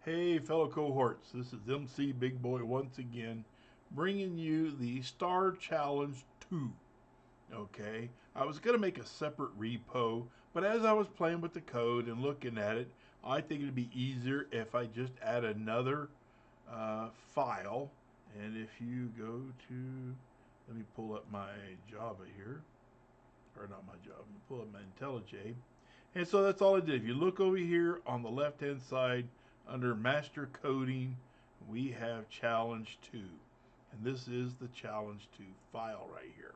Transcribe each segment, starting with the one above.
Hey, fellow cohorts, this is MC Big Boy once again, bringing you the Star Challenge 2. Okay, I was going to make a separate repo, but as I was playing with the code and looking at it, I think it'd be easier if I just add another file. And if you go to, let me pull up my Java here, or not my Java, let me pull up my IntelliJ. And so that's all I did. If you look over here on the left hand side under master coding, we have challenge 2. And this is the challenge 2 file right here.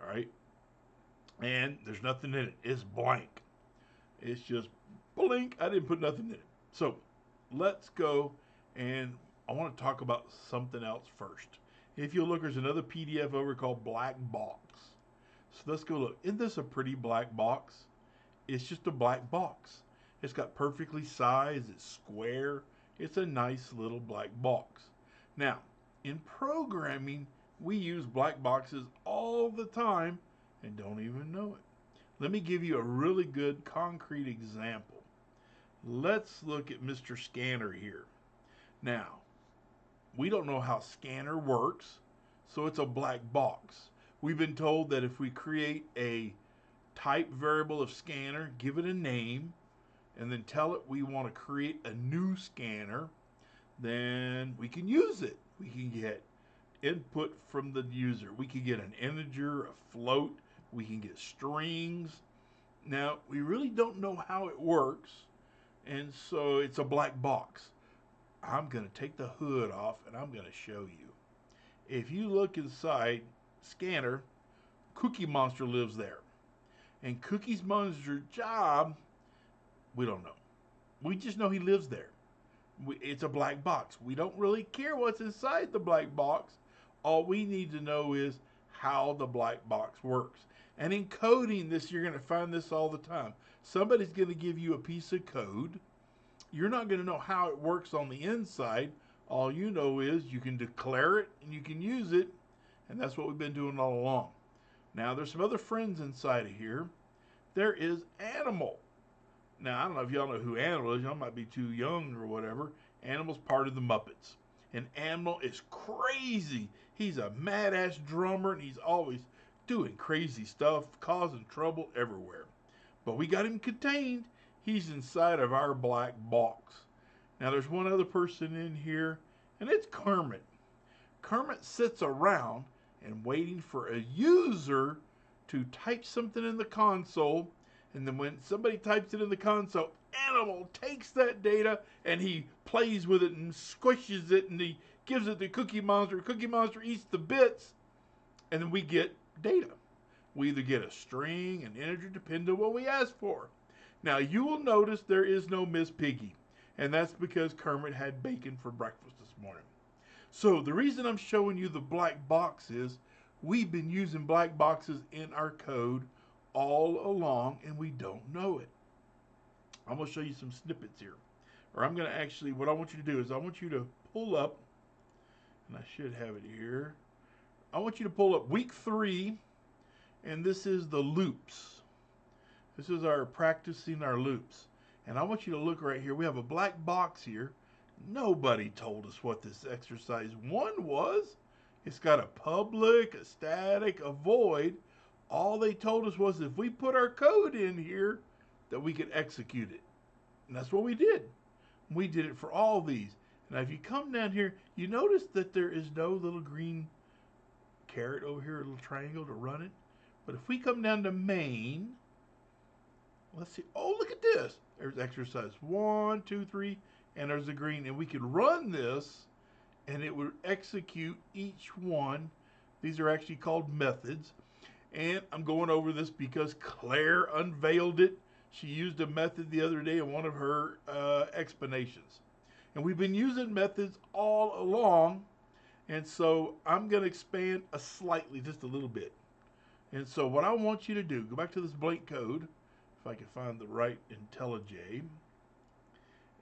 All right. And there's nothing in it. It's blank. It's just blank. I didn't put nothing in it. So let's go, and I want to talk about something else first. If you look, there's another PDF over called Black Box. So let's go look. Isn't this a pretty black box? It's just a black box. It's got perfectly sized, it's square. It's a nice little black box. Now, in programming, we use black boxes all the time and don't even know it. Let me give you a really good concrete example. Let's look at Mr. Scanner here. Now, we don't know how scanner works, so it's a black box. We've been told that if we create a type variable of scanner, give it a name, and then tell it we want to create a new scanner, then we can use it. We can get input from the user. We can get an integer, a float, we can get strings. Now, we really don't know how it works, and so it's a black box. I'm going to take the hood off and I'm going to show you. If you look inside scanner, Cookie Monster lives there. And Cookie Monster's job, we don't know. We just know he lives there. It's a black box. We don't really care what's inside the black box. All we need to know is how the black box works. And in coding this, you're going to find this all the time. Somebody's going to give you a piece of code. You're not going to know how it works on the inside. All you know is you can declare it and you can use it. And that's what we've been doing all along. Now, there's some other friends inside of here. There is Animal. Now, I don't know if y'all know who Animal is. Y'all might be too young or whatever. Animal's part of the Muppets. And Animal is crazy. He's a mad-ass drummer, and he's always doing crazy stuff, causing trouble everywhere. But we got him contained. He's inside of our black box. Now, there's one other person in here, and it's Kermit. Kermit sits around and waiting for a user to type something in the console, and then when somebody types it in the console, Animal takes that data and he plays with it and squishes it and he gives it to Cookie Monster. Cookie Monster eats the bits, and then we get data. We either get a string, an integer, depending on what we ask for. Now, you will notice there is no Miss Piggy, and that's because Kermit had bacon for breakfast this morning. So the reason I'm showing you the black box is we've been using black boxes in our code all along, and we don't know it. I'm going to show you some snippets here. Or I'm going to actually, what I want you to do is I want you to pull up, and I should have it here. I want you to pull up week 3, and this is the loops. This is our practicing our loops. And I want you to look right here. We have a black box here. Nobody told us what this exercise 1 was. It's got a public, a static, a void. All they told us was if we put our code in here, that we could execute it. And that's what we did. We did it for all these. Now, if you come down here, you notice that there is no little green caret over here, a little triangle to run it. But if we come down to main, let's see. Oh, look at this. There's exercise 1, 2, 3, and there's a green. And we could run this, and it would execute each one. These are actually called methods. And I'm going over this because Claire unveiled it. She used a method the other day in one of her explanations. And we've been using methods all along. And so I'm going to expand just a little bit. And so what I want you to do, go back to this blank code, if I can find the right IntelliJ.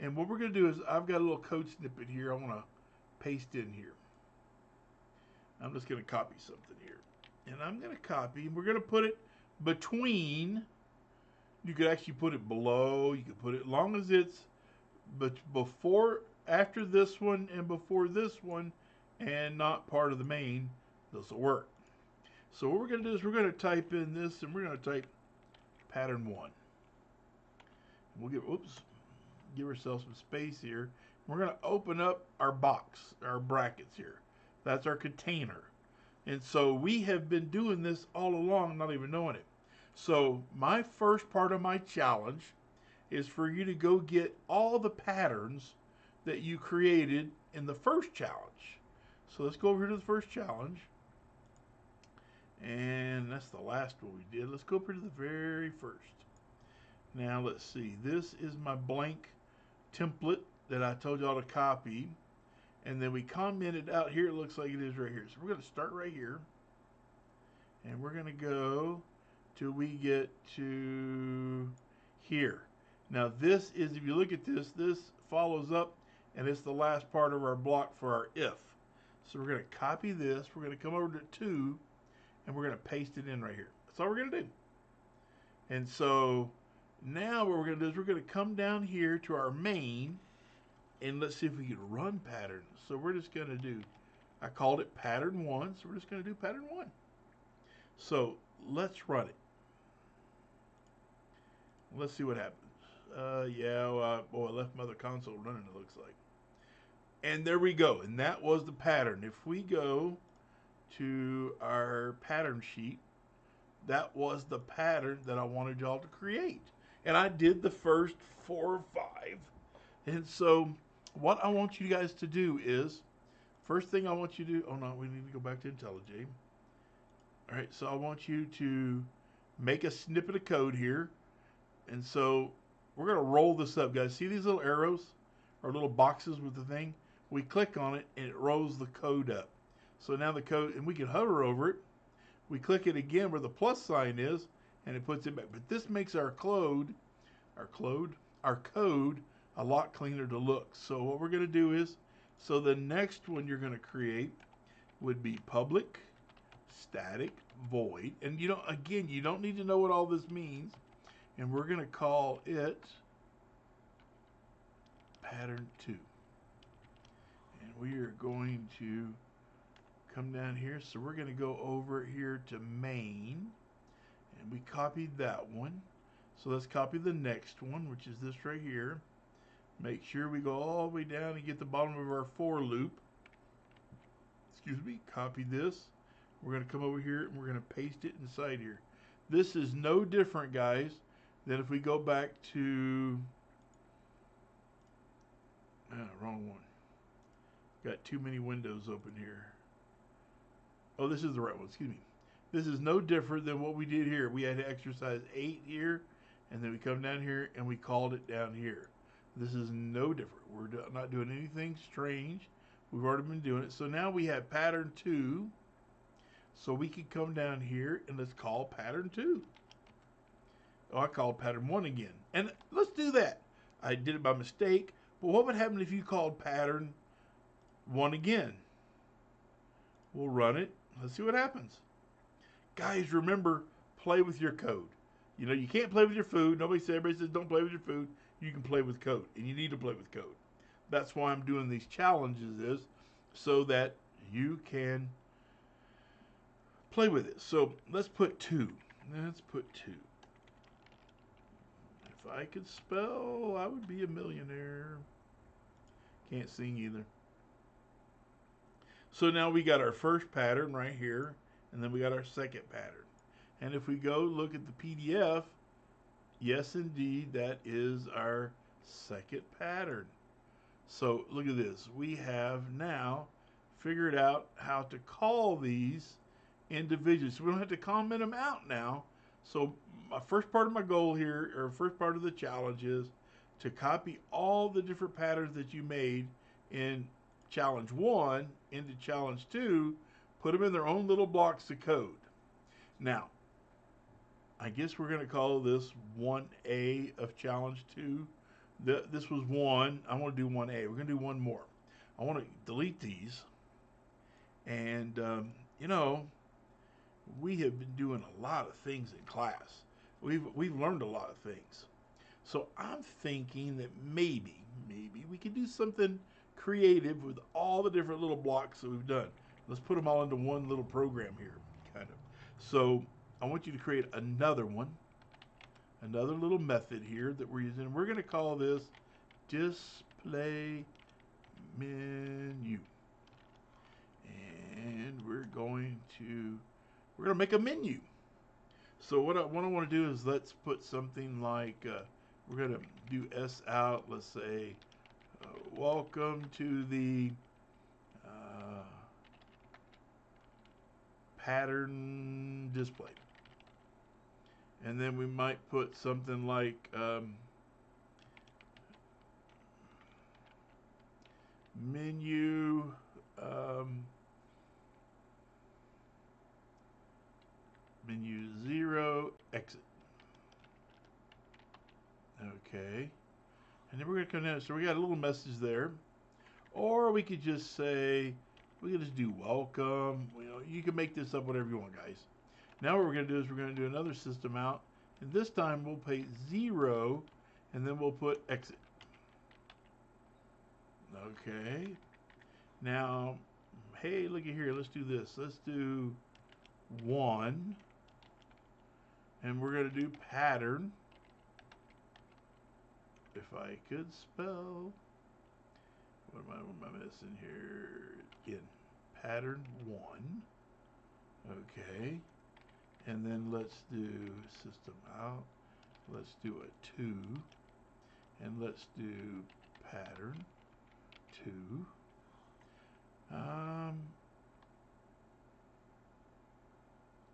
And what we're going to do is I've got a little code snippet here I want to paste in here. I'm just going to copy something here. And I'm going to copy, and we're going to put it between. You could actually put it below. You could put it, as long as it's but after this one and before this one, and not part of the main, this will work. So what we're going to do is we're going to type in this, and we're going to type pattern 1. We'll give ourselves some space here. We're going to open up our box, our brackets here. That's our container. And so we have been doing this all along, not even knowing it. So my first part of my challenge is for you to go get all the patterns that you created in the first challenge. So let's go over here to the first challenge. And that's the last one we did. Let's go over to the very first. Now let's see. This is my blank template that I told y'all to copy. And then we commented out here. It looks like it is right here. So we're going to start right here. And we're going to go till we get to here. Now this is, if you look at this, this follows up, and it's the last part of our block for our if. So we're going to copy this. We're going to come over to 2, and we're going to paste it in right here. That's all we're going to do. And so now what we're going to do is we're going to come down here to our main, and let's see if we can run patterns. So we're just going to do, I called it pattern 1, so we're just going to do pattern 1. So let's run it. Let's see what happens. Boy, I left my other console running, it looks like. And there we go. And that was the pattern. If we go to our pattern sheet, that was the pattern that I wanted y'all to create. And I did the first 4 or 5. And so what I want you guys to do is, first thing I want you to do, oh no, we need to go back to IntelliJ. All right, so I want you to make a snippet of code here. And so we're going to roll this up, guys. See these little arrows or little boxes with the thing? We click on it and it rolls the code up. So now the code, and we can hover over it. We click it again where the plus sign is, and it puts it back. But this makes our code a lot cleaner to look. So what we're going to do is, so the next one you're going to create would be public static void. And you know, again, you don't need to know what all this means. And we're going to call it pattern 2. And we are going to come down here. So we're going to go over here to main. And we copied that one. So let's copy the next one, which is this right here. Make sure we go all the way down and get the bottom of our for loop. Excuse me. Copy this. We're going to come over here and we're going to paste it inside here. This is no different, guys, than if we go back to... wrong one. Got too many windows open here. Oh, this is the right one. Excuse me. This is no different than what we did here. We had to exercise 8 here, and then we come down here and we called it down here. This is no different. We're not doing anything strange. We've already been doing it. So now we have pattern 2. So we can come down here and let's call pattern 2. Oh, I called pattern 1 again. And let's do that. I did it by mistake. But what would happen if you called pattern 1 again? We'll run it. Let's see what happens. Guys, remember, play with your code. You know, you can't play with your food. Everybody says don't play with your food. You can play with code, and you need to play with code. That's why I'm doing these challenges, is so that you can play with it. So let's put 2. Let's put 2. If I could spell, I would be a millionaire. Can't sing either. So now we got our first pattern right here, and then we got our second pattern. And if we go look at the PDF, yes, indeed, that is our second pattern. So look at this. We have now figured out how to call these individually. So we don't have to comment them out now. So my first part of my goal here, or first part of the challenge, is to copy all the different patterns that you made in challenge 1 into challenge 2, put them in their own little blocks of code. Now, I guess we're going to call this 1A of challenge 2. This was 1. I want to do 1A. We're going to do one more. I want to delete these. And, you know, we have been doing a lot of things in class. We've learned a lot of things. So I'm thinking that maybe maybe we could do something creative with all the different little blocks that we've done. Let's put them all into one little program here, kind of. So I want you to create another one, another little method here that we're using. We're going to call this display menu. And we're going to make a menu. So what I want to do is let's put something like, we're going to do S out, let's say, welcome to the pattern display. And then we might put something like menu menu 0 exit. Okay. And then we're going to come down. So we got a little message there. Or we could just say, we could just do welcome. You know, you can make this up whatever you want, guys. Now what we're going to do is we're going to do another system out. And this time we'll pay 0 and then we'll put exit. Okay. Now, hey, look at here. Let's do this. Let's do 1. And we're going to do pattern. If I could spell. What am I missing here? In pattern 1. Okay. And then let's do system out. Let's do a 2. And let's do pattern 2.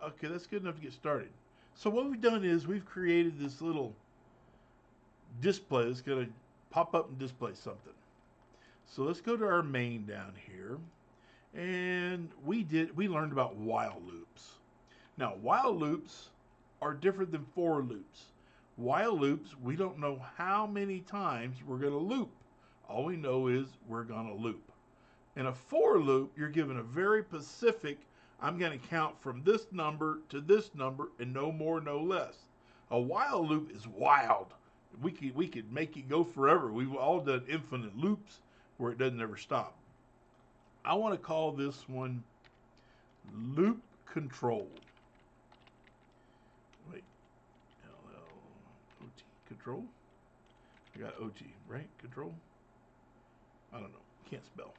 Okay, that's good enough to get started. So what we've done is we've created this little display that's going to pop up and display something. So let's go to our main down here. And we learned about while loops. Now, while loops are different than for loops. While loops, we don't know how many times we're going to loop. All we know is we're going to loop. In a for loop, you're given a very specific, I'm going to count from this number to this number and no more, no less. A while loop is wild. We could make it go forever. We've all done infinite loops where it doesn't ever stop. I want to call this one loop control. Wait, L-L-O-T, control? I got O-T, right? Control? I don't know. Can't spell.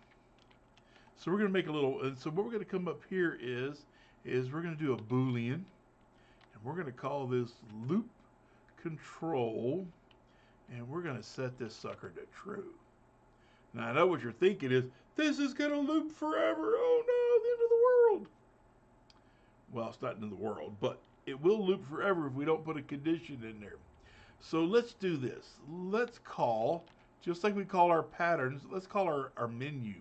So we're going to make a little, and so what we're going to come up here is we're going to do a Boolean, and we're going to call this loop control, and we're going to set this sucker to true. Now I know what you're thinking is, this is going to loop forever. Oh no, the end of the world. Well, it's not the end of the world, but it will loop forever if we don't put a condition in there. So let's do this. Let's call, just like we call our patterns, let's call our menu.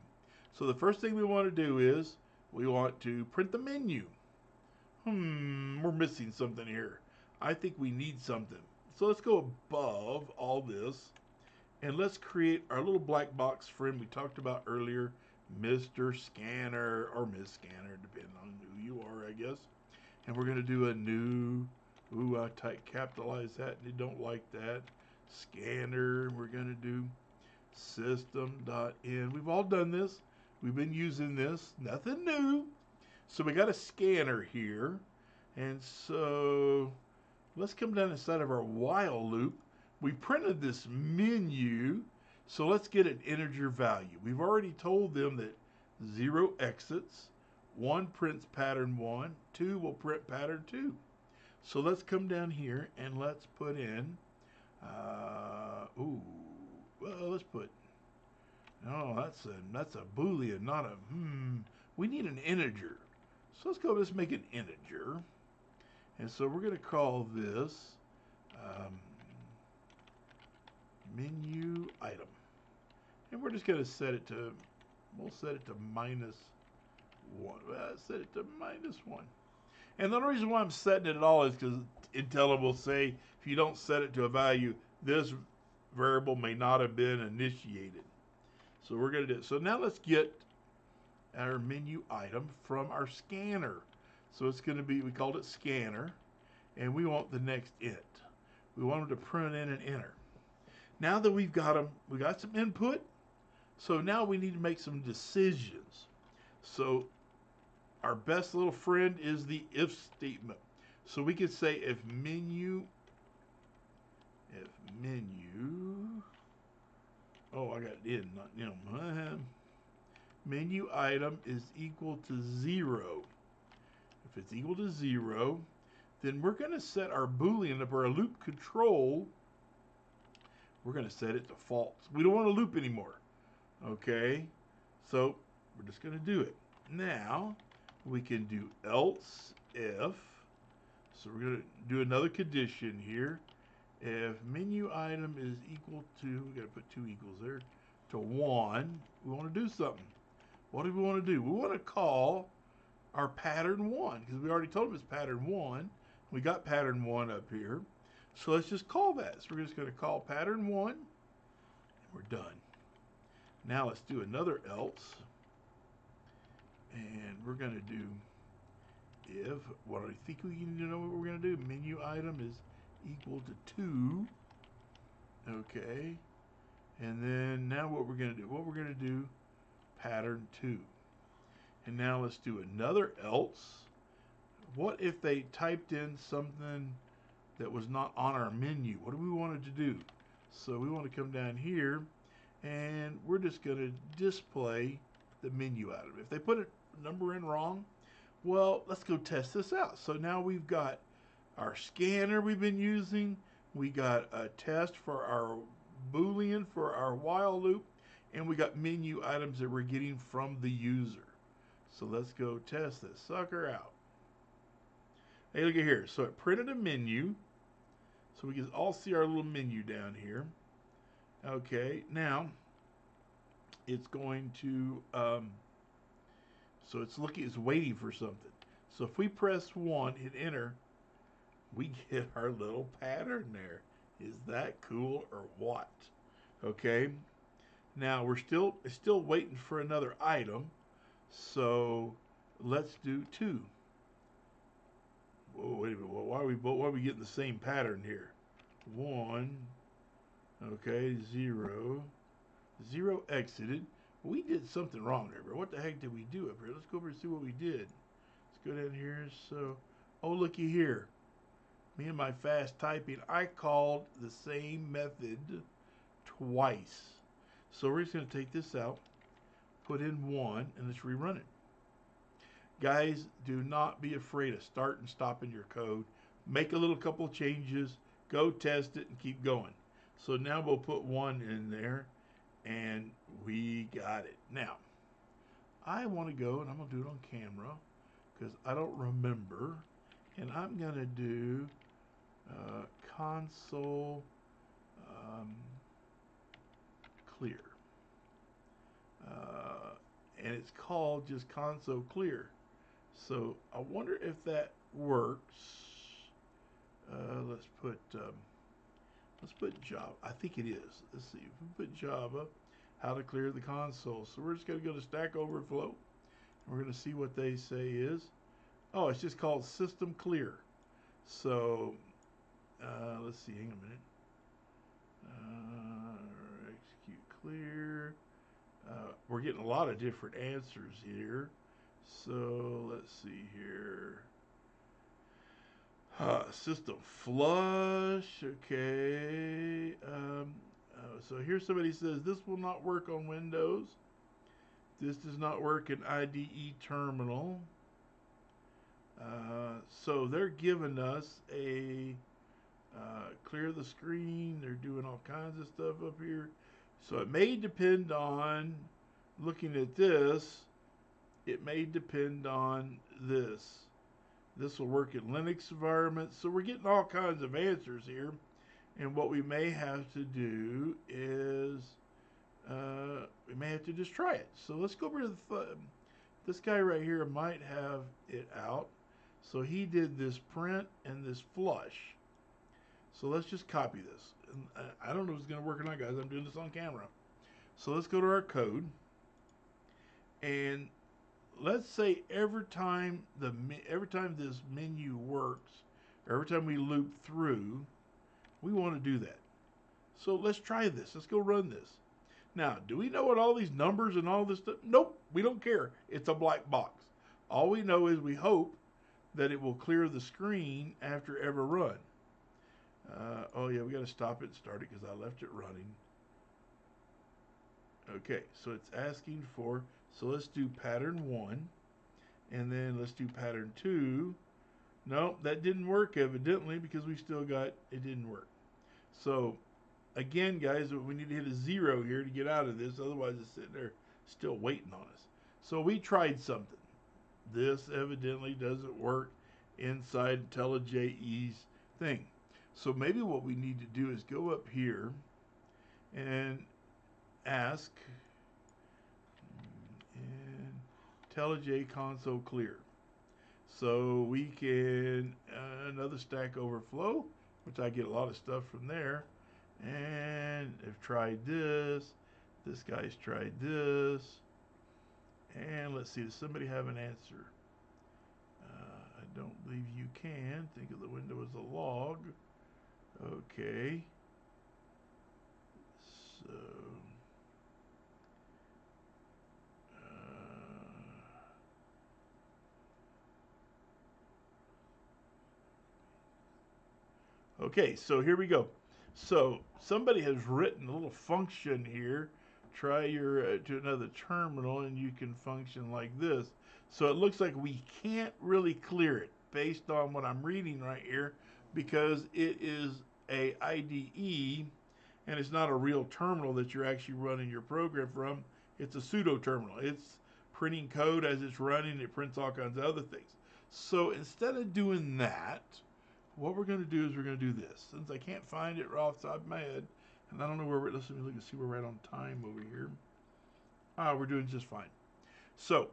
So the first thing we want to do is we want to print the menu. We're missing something here. I think we need something. So let's go above all this and let's create our little black box friend we talked about earlier, Mr. Scanner or Miss Scanner, depending on who you are, I guess. And we're going to do a new, I capitalize that and you don't like that, scanner. We're going to do system.in. We've all done this. We've been using this, nothing new. So we got a scanner here. And so let's come down inside of our while loop. We printed this menu. So let's get an integer value. We've already told them that 0 exits, 1 prints pattern 1, 2 will print pattern 2. So let's come down here and let's put in, let's put, no, that's a Boolean, not a, we need an integer. So let's make an integer. And so we're going to call this menu item. And we're just going to set it to, we'll set it to -1. Set it to -1. And the only reason why I'm setting it at all is because Intel will say, if you don't set it to a value, this variable may not have been initiated. So we're going to do it. So now let's get our menu item from our scanner. So it's going to be, we called it scanner, and we want the next int. We want them to print in and enter. Now that we've got them, we got some input. So now we need to make some decisions. So our best little friend is the if statement. So we could say if menu, oh, I got it in, not, menu item is equal to 0. If it's equal to 0, then we're going to set our Boolean of our loop control. We're going to set it to false. We don't want to loop anymore. Okay, so we're just going to do it. Now we can do else if. So we're going to do another condition here. If menu item is equal to, we got to put 2 equals there, to 1, we want to do something. What do we want to do? We want to call our pattern 1 because we already told them it's pattern 1. We got pattern 1 up here. So let's just call that. So we're just going to call pattern 1 and we're done. Now let's do another else. And we're going to do if, what I think we need to know what we're going to do. Menu item is equal to 2. Okay. And then now what we're going to do. What we're going to do, pattern 2. And now let's do another else. What if they typed in something that was not on our menu? What do we want it to do? So we want to come down here and we're just going to display the menu item. If they put a number in wrong, well, let's go test this out. So now we've got our scanner we've been using. We got a test for our Boolean for our while loop, and we got menu items that we're getting from the user. So let's go test this sucker out. Hey, look at here. So it printed a menu. So we can all see our little menu down here. Okay, now it's going to, so it's waiting for something. So if we press 1, hit enter, we get our little pattern there. Is that cool or what? Okay, now we're still waiting for another item. So let's do 2. Whoa, wait a minute. Why are we getting the same pattern here? 1. Okay, 0. 0 exited. We did something wrong there, bro. What the heck did we do up here? Let's go over and see what we did. Let's go down here. So, oh, looky here. Me and my fast typing, I called the same method twice. So we're just going to take this out, put in 1, and let's rerun it. Guys, do not be afraid of starting and stopping your code. Make a little couple changes, go test it, and keep going. So now we'll put 1 in there, and we got it. Now, I want to go, and I'm going to do it on camera, because I don't remember. And I'm going to do console clear. And it's called just console clear. So I wonder if that works. Let's put Java. I think it is. Let's see. If we put Java, how to clear the console. So we're just going to go to Stack Overflow. We're going to see what they say is. Oh, it's just called System Clear. So let's see. Hang a minute. Execute clear. We're getting a lot of different answers here. So let's see here. System flush. Okay. So here somebody says this will not work on Windows. This does not work in IDE terminal. So they're giving us a clear the screen. They're doing all kinds of stuff up here. So it may depend on looking at this. It may depend on this. This will work in Linux environments. So we're getting all kinds of answers here. And what we may have to do is we may have to just try it. So let's go over to this guy right here might have it out. So he did this print and this flush. So let's just copy this. And I don't know if it's going to work or not, guys. I'm doing this on camera. So let's go to our code. And let's say every time this menu works, or every time we loop through, we want to do that. So let's try this. Let's go run this. Now, do we know what all these numbers and all this stuff? Nope, we don't care. It's a black box. All we know is we hope that it will clear the screen after every run. Oh yeah, we got to stop it and start it because I left it running. Okay, so it's asking for, so let's do pattern 1, and then let's do pattern 2. No, that didn't work evidently because we still got, it didn't work. So again, guys, we need to hit a 0 here to get out of this, otherwise it's sitting there still waiting on us. So we tried something. This evidently doesn't work inside IntelliJ's thing. So maybe what we need to do is go up here and ask IntelliJ console clear. So we can another Stack Overflow, which I get a lot of stuff from there. And I've tried this. This guy's tried this. And let's see, does somebody have an answer? I don't believe you can. Think of the window as a log. Okay. So okay, so here we go. So somebody has written a little function here. Try your to another terminal and you can function like this. So it looks like we can't really clear it based on what I'm reading right here because it is a IDE and it's not a real terminal that you're actually running your program from. It's a pseudo terminal. It's printing code as it's running. It prints all kinds of other things. So instead of doing that, what we're going to do is we're going to do this. Since I can't find it right off the top of my head, and I don't know where we're, let's look and see where we're at on time over here. We're doing just fine. So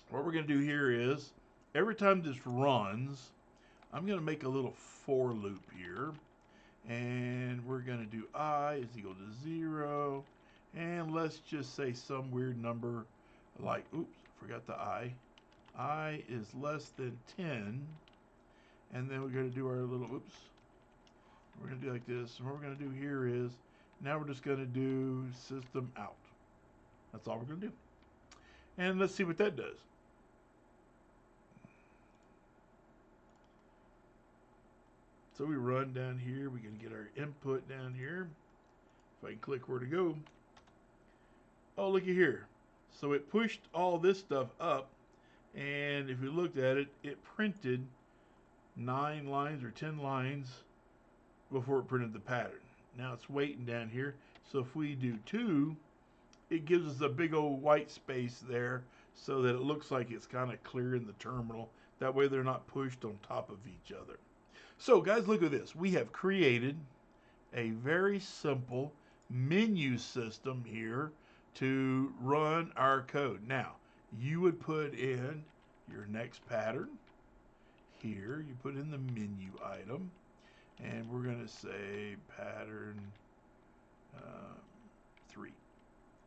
what we're going to do here is every time this runs, I'm going to make a little for loop here. And we're going to do I is equal to 0. And let's just say some weird number like, oops, forgot the I. I is less than 10. And then we're going to do our little, oops. We're going to do like this. And what we're going to do here is, now we're just going to do system out. That's all we're going to do. And let's see what that does. So we run down here. We can get our input down here. If I can click where to go. Oh, looky here. So it pushed all this stuff up. And if we looked at it, it printed 9 lines or 10 lines before it printed the pattern. Now it's waiting down here. So if we do 2, it gives us a big old white space there so that it looks like it's kind of clearing the terminal. That way they're not pushed on top of each other. So guys, look at this. We have created a very simple menu system here to run our code. Now, you would put in your next pattern. Here, you put in the menu item. And we're going to say pattern 3.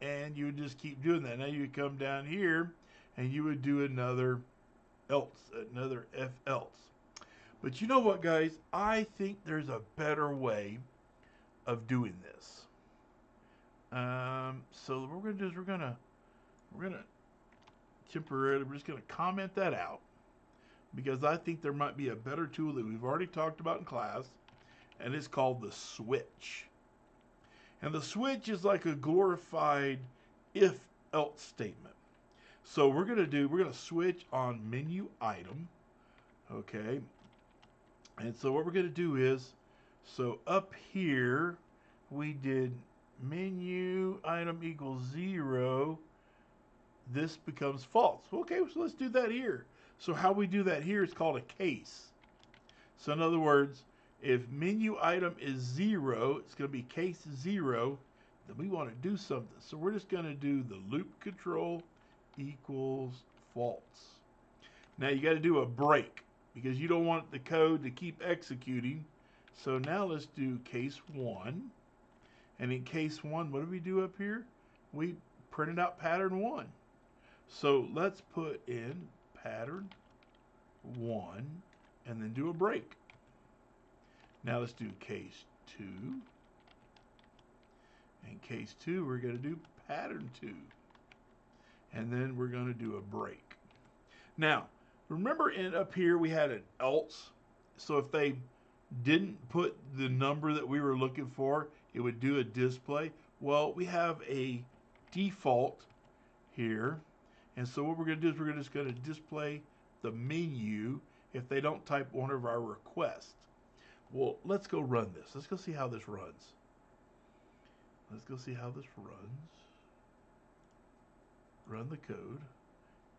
And you would just keep doing that. Now you would come down here and you would do another else, another if else. But you know what, guys? I think there's a better way of doing this. So what we're going to do is we're going to temporarily, we're just going to comment that out because I think there might be a better tool that we've already talked about in class, and it's called the switch. And the switch is like a glorified if-else statement. So we're going to switch on menu item, okay? And so what we're going to do is, so up here, we did menu item equals 0. This becomes false. Okay, so let's do that here. So how we do that here is called a case. So in other words, if menu item is 0, it's going to be case 0, then we want to do something. So we're just going to do the loop control equals false. Now you got to do a break because you don't want the code to keep executing. So now let's do case 1. And in case 1, what do we do up here? We printed out pattern 1. So let's put in pattern 1 and then do a break. Now let's do case 2. In case 2, we're going to do pattern 2. And then we're going to do a break. Now, remember up here we had an else. So if they didn't put the number that we were looking for, it would do a display. Well, we have a default here. And so what we're going to do is we're just going to display the menu if they don't type one of our requests. Well, let's go run this. Let's go see how this runs. Let's go see how this runs. Run the code.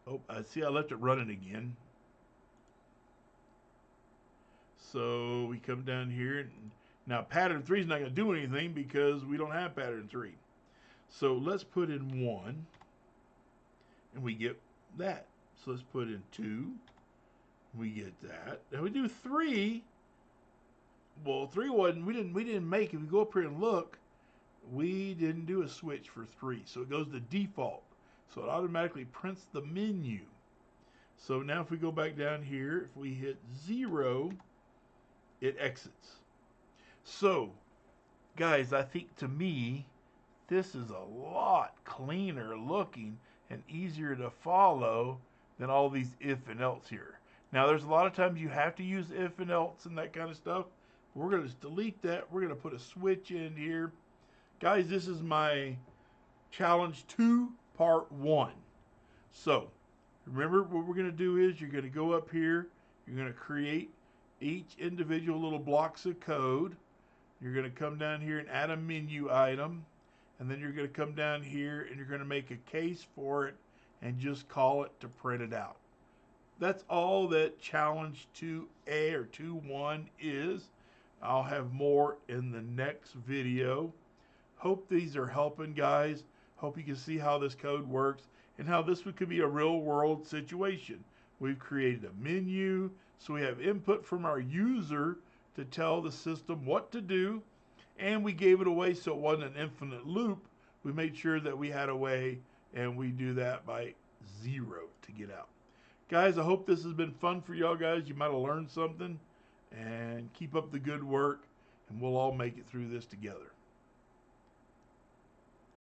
Oh, I see I left it running again. So we come down here. And now pattern 3 is not going to do anything because we don't have pattern 3. So let's put in 1. And we get that. So let's put in 2. We get that. Now we do 3. Well, 3 wasn't, we didn't make it. If we go up here and look, we didn't do a switch for 3. So it goes to default. So it automatically prints the menu. So now if we go back down here, if we hit 0, it exits. So, guys, I think to me, this is a lot cleaner looking and easier to follow than all these if and else here. Now, there's a lot of times you have to use if and else and that kind of stuff. We're going to just delete that. We're going to put a switch in here. Guys, this is my challenge 2 part 1. So, remember what we're going to do is you're going to go up here. You're going to create each individual little blocks of code. You're going to come down here and add a menu item. And then you're going to come down here and you're going to make a case for it and just call it to print it out. That's all that challenge 2A or 2.1 is. I'll have more in the next video. Hope these are helping, guys. Hope you can see how this code works and how this could be a real world situation. We've created a menu, so we have input from our user to tell the system what to do, and we gave it away so it wasn't an infinite loop. We made sure that we had a way, and we do that by 0 to get out. Guys, I hope this has been fun for y'all guys. You might have learned something, and keep up the good work, and we'll all make it through this together.